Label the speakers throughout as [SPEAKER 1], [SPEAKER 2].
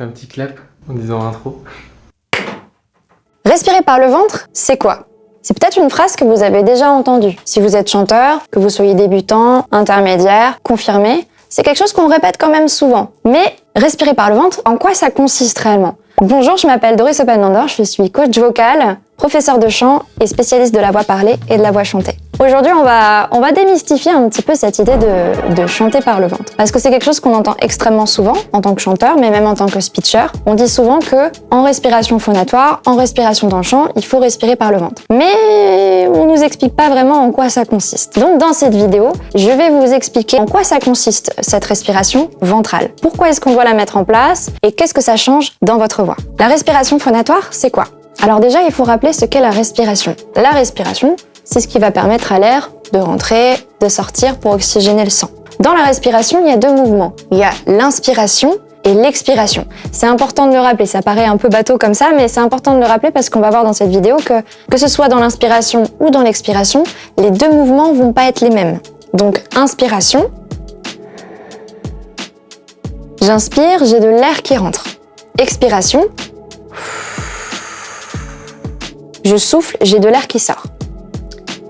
[SPEAKER 1] Un petit clap en disant intro.
[SPEAKER 2] Respirer par le ventre, c'est quoi? C'est peut-être une phrase que vous avez déjà entendue. Si vous êtes chanteur, que vous soyez débutant, intermédiaire, confirmé, c'est quelque chose qu'on répète quand même souvent. Mais respirer par le ventre, en quoi ça consiste réellement? Bonjour, je m'appelle Doris Oppenlander, je suis coach vocal, professeur de chant et spécialiste de la voix parlée et de la voix chantée. Aujourd'hui, on va démystifier un petit peu cette idée de chanter par le ventre. Parce que c'est quelque chose qu'on entend extrêmement souvent en tant que chanteur, mais même en tant que speaker. On dit souvent que en respiration phonatoire, en respiration dans le chant, il faut respirer par le ventre. Mais on nous explique pas vraiment en quoi ça consiste. Donc dans cette vidéo, je vais vous expliquer en quoi ça consiste cette respiration ventrale. Pourquoi est-ce qu'on doit la mettre en place et qu'est-ce que ça change dans votre voix. La respiration phonatoire, c'est quoi? Alors déjà, il faut rappeler ce qu'est la respiration. La respiration, c'est ce qui va permettre à l'air de rentrer, de sortir pour oxygéner le sang. Dans la respiration, il y a deux mouvements. Il y a l'inspiration et l'expiration. C'est important de le rappeler, ça paraît un peu bateau comme ça, mais c'est important de le rappeler parce qu'on va voir dans cette vidéo que ce soit dans l'inspiration ou dans l'expiration, les deux mouvements vont pas être les mêmes. Donc, inspiration. J'inspire, j'ai de l'air qui rentre. Expiration. Je souffle, j'ai de l'air qui sort.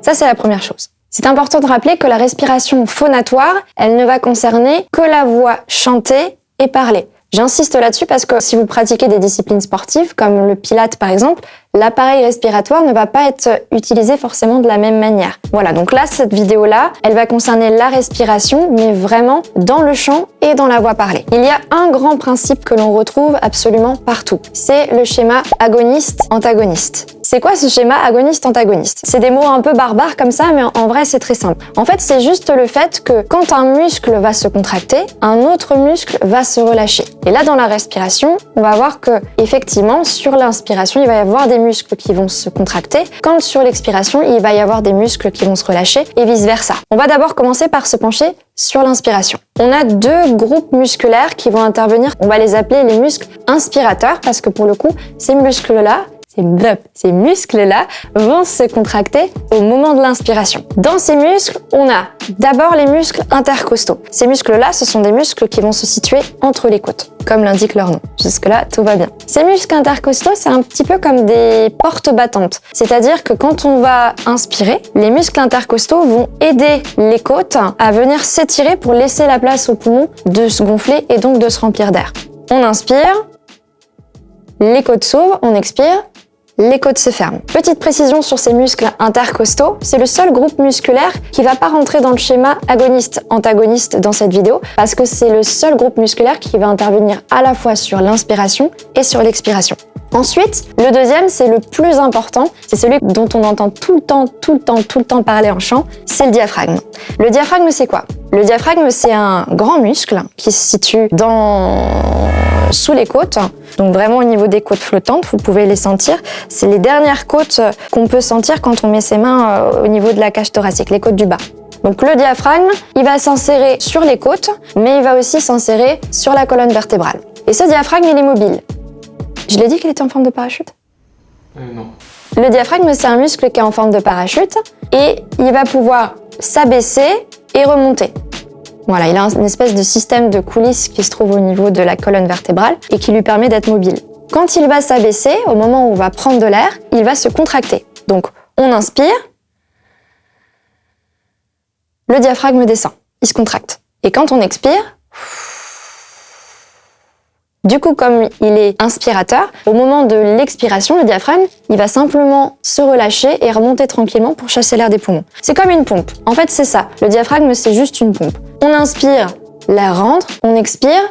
[SPEAKER 2] Ça, c'est la première chose. C'est important de rappeler que la respiration phonatoire, elle ne va concerner que la voix chantée et parlée. J'insiste là-dessus parce que si vous pratiquez des disciplines sportives, comme le pilate par exemple, l'appareil respiratoire ne va pas être utilisé forcément de la même manière. Voilà, donc là, cette vidéo-là, elle va concerner la respiration, mais vraiment dans le chant et dans la voix parlée. Il y a un grand principe que l'on retrouve absolument partout. C'est le schéma agoniste-antagoniste. C'est quoi ce schéma agoniste-antagoniste? C'est des mots un peu barbares comme ça, mais en vrai, c'est très simple. En fait, c'est juste le fait que quand un muscle va se contracter, un autre muscle va se relâcher. Et là, dans la respiration, on va voir que, effectivement, sur l'inspiration, il va y avoir des muscles qui vont se contracter, quand sur l'expiration, il va y avoir des muscles qui vont se relâcher, et vice-versa. On va d'abord commencer par se pencher sur l'inspiration. On a deux groupes musculaires qui vont intervenir. On va les appeler les muscles inspirateurs, parce que pour le coup, ces muscles-là vont se contracter au moment de l'inspiration. Dans ces muscles, on a d'abord les muscles intercostaux. Ces muscles-là, ce sont des muscles qui vont se situer entre les côtes, comme l'indique leur nom. Jusque-là, tout va bien. Ces muscles intercostaux, c'est un petit peu comme des portes battantes. C'est-à-dire que quand on va inspirer, les muscles intercostaux vont aider les côtes à venir s'étirer pour laisser la place aux poumons de se gonfler et donc de se remplir d'air. On inspire, les côtes s'ouvrent, on expire, les côtes se ferment. Petite précision sur ces muscles intercostaux, c'est le seul groupe musculaire qui va pas rentrer dans le schéma agoniste-antagoniste dans cette vidéo, parce que c'est le seul groupe musculaire qui va intervenir à la fois sur l'inspiration et sur l'expiration. Ensuite, le deuxième, c'est le plus important, c'est celui dont on entend tout le temps parler en chant, c'est le diaphragme. Le diaphragme, c'est quoi? Le diaphragme, c'est un grand muscle qui se situe sous les côtes, donc vraiment au niveau des côtes flottantes, vous pouvez les sentir. C'est les dernières côtes qu'on peut sentir quand on met ses mains au niveau de la cage thoracique, les côtes du bas. Donc le diaphragme, il va s'insérer sur les côtes, mais il va aussi s'insérer sur la colonne vertébrale. Et ce diaphragme, il est mobile. Je l'ai dit qu'il était en forme de parachute?
[SPEAKER 1] Non.
[SPEAKER 2] Le diaphragme, c'est un muscle qui est en forme de parachute et il va pouvoir s'abaisser et remonter. Voilà, il a une espèce de système de coulisses qui se trouve au niveau de la colonne vertébrale et qui lui permet d'être mobile. Quand il va s'abaisser, au moment où on va prendre de l'air, il va se contracter. Donc, on inspire, le diaphragme descend, il se contracte. Et quand on expire, du coup, comme il est inspirateur, au moment de l'expiration, le diaphragme, il va simplement se relâcher et remonter tranquillement pour chasser l'air des poumons. C'est comme une pompe. En fait, c'est ça. Le diaphragme, c'est juste une pompe. On inspire, l'air rentre, on expire,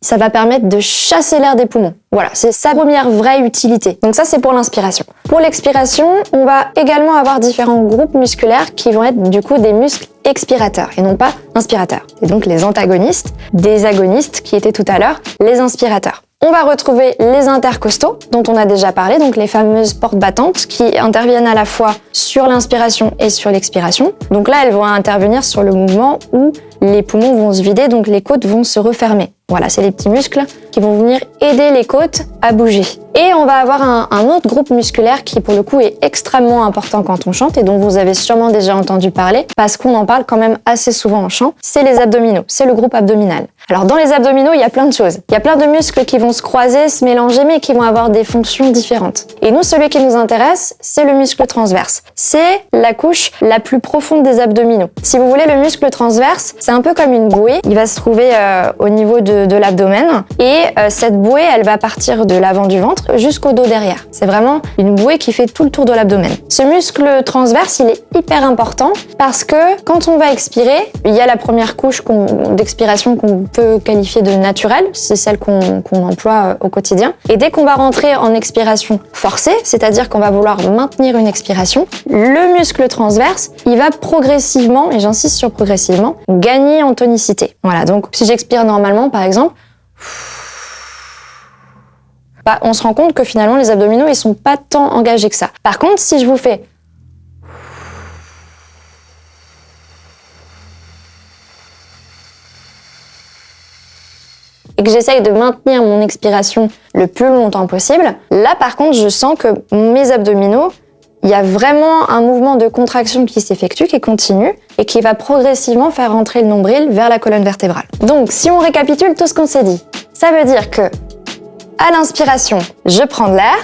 [SPEAKER 2] ça va permettre de chasser l'air des poumons. Voilà, c'est sa première vraie utilité. Donc ça, c'est pour l'inspiration. Pour l'expiration, on va également avoir différents groupes musculaires qui vont être du coup des muscles expirateurs et non pas inspirateurs. Et donc les antagonistes, des agonistes qui étaient tout à l'heure, les inspirateurs. On va retrouver les intercostaux, dont on a déjà parlé, donc les fameuses portes battantes qui interviennent à la fois sur l'inspiration et sur l'expiration. Donc là, elles vont intervenir sur le mouvement où les poumons vont se vider, donc les côtes vont se refermer. Voilà, c'est les petits muscles qui vont venir aider les côtes à bouger. Et on va avoir un autre groupe musculaire qui, pour le coup, est extrêmement important quand on chante et dont vous avez sûrement déjà entendu parler parce qu'on en parle quand même assez souvent en chant. C'est les abdominaux, c'est le groupe abdominal. Alors, dans les abdominaux, il y a plein de choses. Il y a plein de muscles qui vont se croiser, se mélanger, mais qui vont avoir des fonctions différentes. Et nous, celui qui nous intéresse, c'est le muscle transverse. C'est la couche la plus profonde des abdominaux. Si vous voulez, le muscle transverse, c'est un peu comme une bouée. Il va se trouver au niveau de l'abdomen et cette bouée, elle va partir de l'avant du ventre jusqu'au dos derrière. C'est vraiment une bouée qui fait tout le tour de l'abdomen. Ce muscle transverse, il est hyper important parce que quand on va expirer, il y a la première couche d'expiration qu'on peut qualifier de naturelle, c'est celle qu'on emploie au quotidien. Et dès qu'on va rentrer en expiration forcée, c'est-à-dire qu'on va vouloir maintenir une expiration, le muscle transverse, il va progressivement, et j'insiste sur progressivement, gagner en tonicité. Voilà, donc si j'expire normalement, par exemple, on se rend compte que finalement les abdominaux ils sont pas tant engagés que ça. Par contre, si je vous fais et que j'essaye de maintenir mon expiration le plus longtemps possible, là par contre je sens que mes abdominaux, il y a vraiment un mouvement de contraction qui s'effectue, qui continue et qui va progressivement faire rentrer le nombril vers la colonne vertébrale. Donc si on récapitule tout ce qu'on s'est dit, ça veut dire que à l'inspiration, je prends de l'air,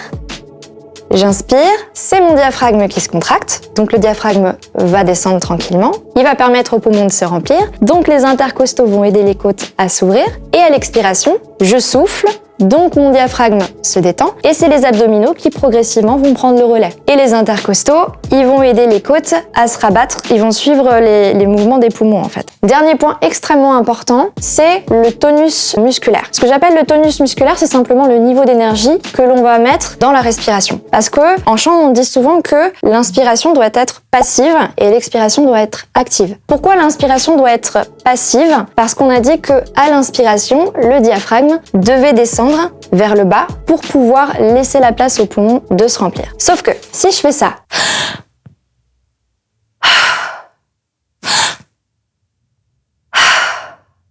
[SPEAKER 2] j'inspire, c'est mon diaphragme qui se contracte, donc le diaphragme va descendre tranquillement, il va permettre aux poumons de se remplir, donc les intercostaux vont aider les côtes à s'ouvrir, et à l'expiration, je souffle, donc mon diaphragme se détend, et c'est les abdominaux qui progressivement vont prendre le relais. Et les intercostaux, ils vont aider les côtes à se rabattre, ils vont suivre les mouvements des poumons en fait. Dernier point extrêmement important, c'est le tonus musculaire. Ce que j'appelle le tonus musculaire, c'est simplement le niveau d'énergie que l'on va mettre dans la respiration. Parce que en chant, on dit souvent que l'inspiration doit être passive et l'expiration doit être active. Pourquoi l'inspiration doit être passive? Parce qu'on a dit que à l'inspiration, le diaphragme devait descendre vers le bas pour pouvoir laisser la place aux poumons de se remplir. Sauf que si je fais ça,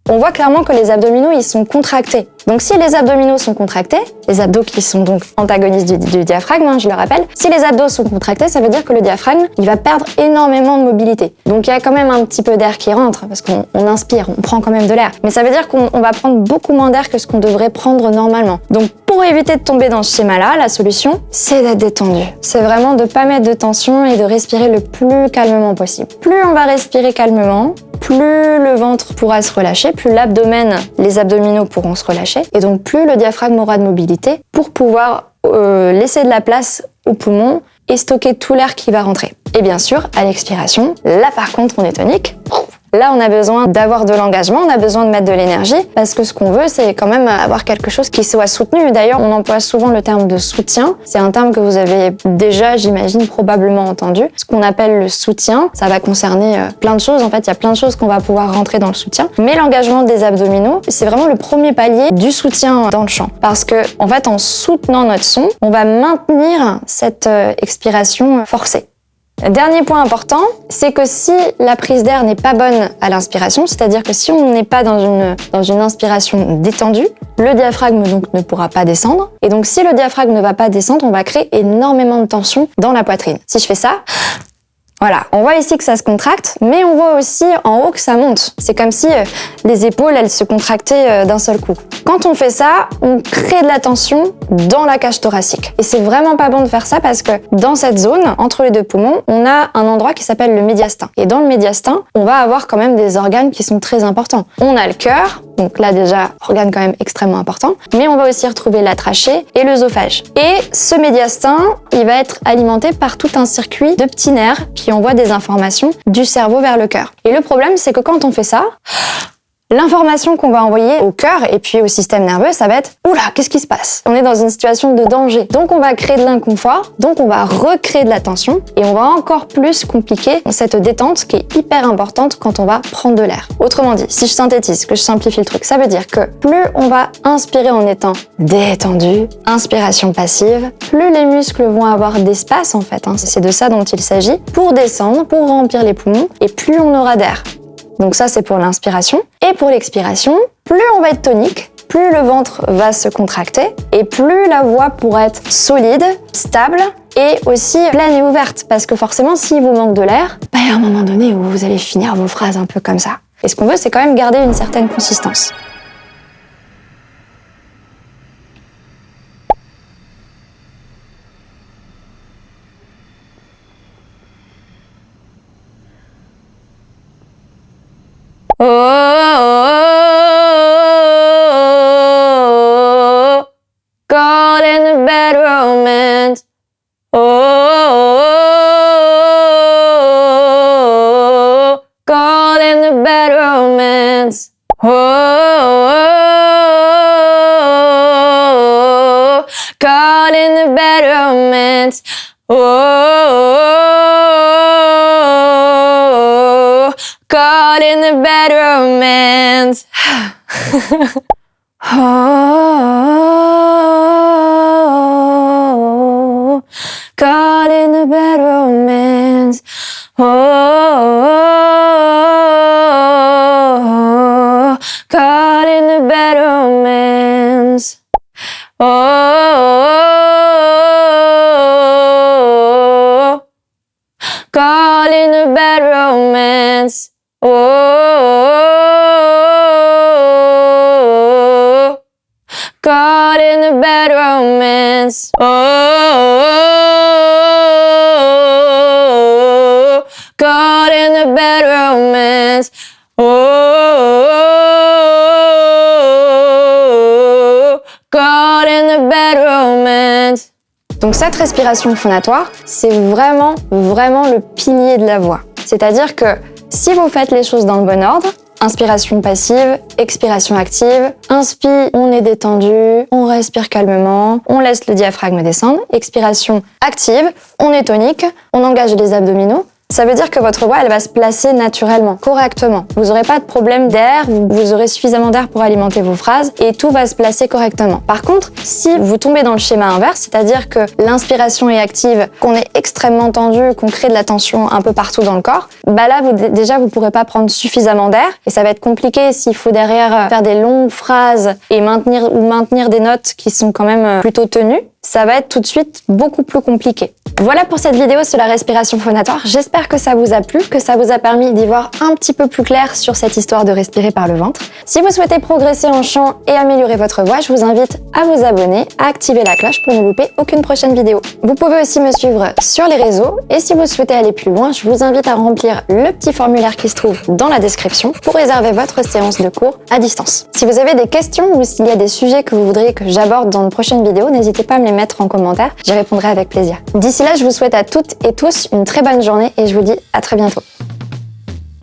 [SPEAKER 2] on voit clairement que les abdominaux ils sont contractés. Donc si les abdominaux sont contractés, les abdos qui sont donc antagonistes du diaphragme, je le rappelle, si les abdos sont contractés, ça veut dire que le diaphragme il va perdre énormément de mobilité. Donc il y a quand même un petit peu d'air qui rentre, parce qu'on inspire, on prend quand même de l'air. Mais ça veut dire qu'on va prendre beaucoup moins d'air que ce qu'on devrait prendre normalement. Donc pour éviter de tomber dans ce schéma-là, la solution, c'est d'être détendu. C'est vraiment de pas mettre de tension et de respirer le plus calmement possible. Plus on va respirer calmement, plus le ventre pourra se relâcher, plus l'abdomen, les abdominaux pourront se relâcher, et donc plus le diaphragme aura de mobilité pour pouvoir laisser de la place aux poumons et stocker tout l'air qui va rentrer. Et bien sûr, à l'expiration, là par contre on est tonique. Là, on a besoin d'avoir de l'engagement, on a besoin de mettre de l'énergie, parce que ce qu'on veut, c'est quand même avoir quelque chose qui soit soutenu. D'ailleurs, on emploie souvent le terme de soutien. C'est un terme que vous avez déjà, j'imagine, probablement entendu. Ce qu'on appelle le soutien, ça va concerner plein de choses. En fait, il y a plein de choses qu'on va pouvoir rentrer dans le soutien. Mais l'engagement des abdominaux, c'est vraiment le premier palier du soutien dans le chant. Parce que, en fait, en soutenant notre son, on va maintenir cette expiration forcée. Dernier point important, c'est que si la prise d'air n'est pas bonne à l'inspiration, c'est-à-dire que si on n'est pas dans une inspiration détendue, le diaphragme donc ne pourra pas descendre. Et donc si le diaphragme ne va pas descendre, on va créer énormément de tension dans la poitrine. Si je fais ça, voilà, on voit ici que ça se contracte, mais on voit aussi en haut que ça monte. C'est comme si les épaules, elles se contractaient d'un seul coup. Quand on fait ça, on crée de la tension dans la cage thoracique. Et c'est vraiment pas bon de faire ça parce que dans cette zone, entre les deux poumons, on a un endroit qui s'appelle le médiastin. Et dans le médiastin, on va avoir quand même des organes qui sont très importants. On a le cœur, donc là déjà, organe quand même extrêmement important, mais on va aussi retrouver la trachée et l'œsophage. Et ce médiastin, il va être alimenté par tout un circuit de petits nerfs qui envoient des informations du cerveau vers le cœur. Et le problème, c'est que quand on fait ça, l'information qu'on va envoyer au cœur et puis au système nerveux, ça va être « Oula, qu'est-ce qui se passe ?» On est dans une situation de danger. Donc on va créer de l'inconfort, donc on va recréer de la tension et on va encore plus compliquer cette détente qui est hyper importante quand on va prendre de l'air. Autrement dit, si je synthétise, que je simplifie le truc, ça veut dire que plus on va inspirer en étant détendu, inspiration passive, plus les muscles vont avoir d'espace en fait, c'est de ça dont il s'agit, pour descendre, pour remplir les poumons et plus on aura d'air. Donc ça, c'est pour l'inspiration. Et pour l'expiration, plus on va être tonique, plus le ventre va se contracter et plus la voix pourra être solide, stable et aussi pleine et ouverte. Parce que forcément, s'il vous manque de l'air, il y a un moment donné où vous allez finir vos phrases un peu comme ça. Et ce qu'on veut, c'est quand même garder une certaine consistance. Oh, God in a bad romance. Oh, God in a bad romance. Oh, God in a bad romance. Oh, God in a bad romance. Oh, God in a bad romance. Oh, God in a bad romance. Oh, God in a bad romance. Oh, God in a bad romance. Oh, God in a bad romance. Oh, God in a bad romance. Donc cette respiration phonatoire, c'est vraiment le pilier de la voix. C'est-à-dire que si vous faites les choses dans le bon ordre, inspiration passive, expiration active, inspire, on est détendu, on respire calmement, on laisse le diaphragme descendre, expiration active, on est tonique, on engage les abdominaux. Ça veut dire que votre voix, elle va se placer naturellement, correctement. Vous n'aurez pas de problème d'air, vous aurez suffisamment d'air pour alimenter vos phrases et tout va se placer correctement. Par contre, si vous tombez dans le schéma inverse, c'est-à-dire que l'inspiration est active, qu'on est extrêmement tendu, qu'on crée de la tension un peu partout dans le corps, bah là, vous pourrez pas prendre suffisamment d'air et ça va être compliqué s'il faut derrière faire des longues phrases et maintenir des notes qui sont quand même plutôt tenues. Ça va être tout de suite beaucoup plus compliqué. Voilà pour cette vidéo sur la respiration phonatoire. J'espère que ça vous a plu, que ça vous a permis d'y voir un petit peu plus clair sur cette histoire de respirer par le ventre. Si vous souhaitez progresser en chant et améliorer votre voix, je vous invite à vous abonner, à activer la cloche pour ne louper aucune prochaine vidéo. Vous pouvez aussi me suivre sur les réseaux et si vous souhaitez aller plus loin, je vous invite à remplir le petit formulaire qui se trouve dans la description pour réserver votre séance de cours à distance. Si vous avez des questions ou s'il y a des sujets que vous voudriez que j'aborde dans de prochaines vidéos, n'hésitez pas à me les mettre en commentaire, j'y répondrai avec plaisir. D'ici là, je vous souhaite à toutes et tous une très bonne journée et je vous dis à très bientôt.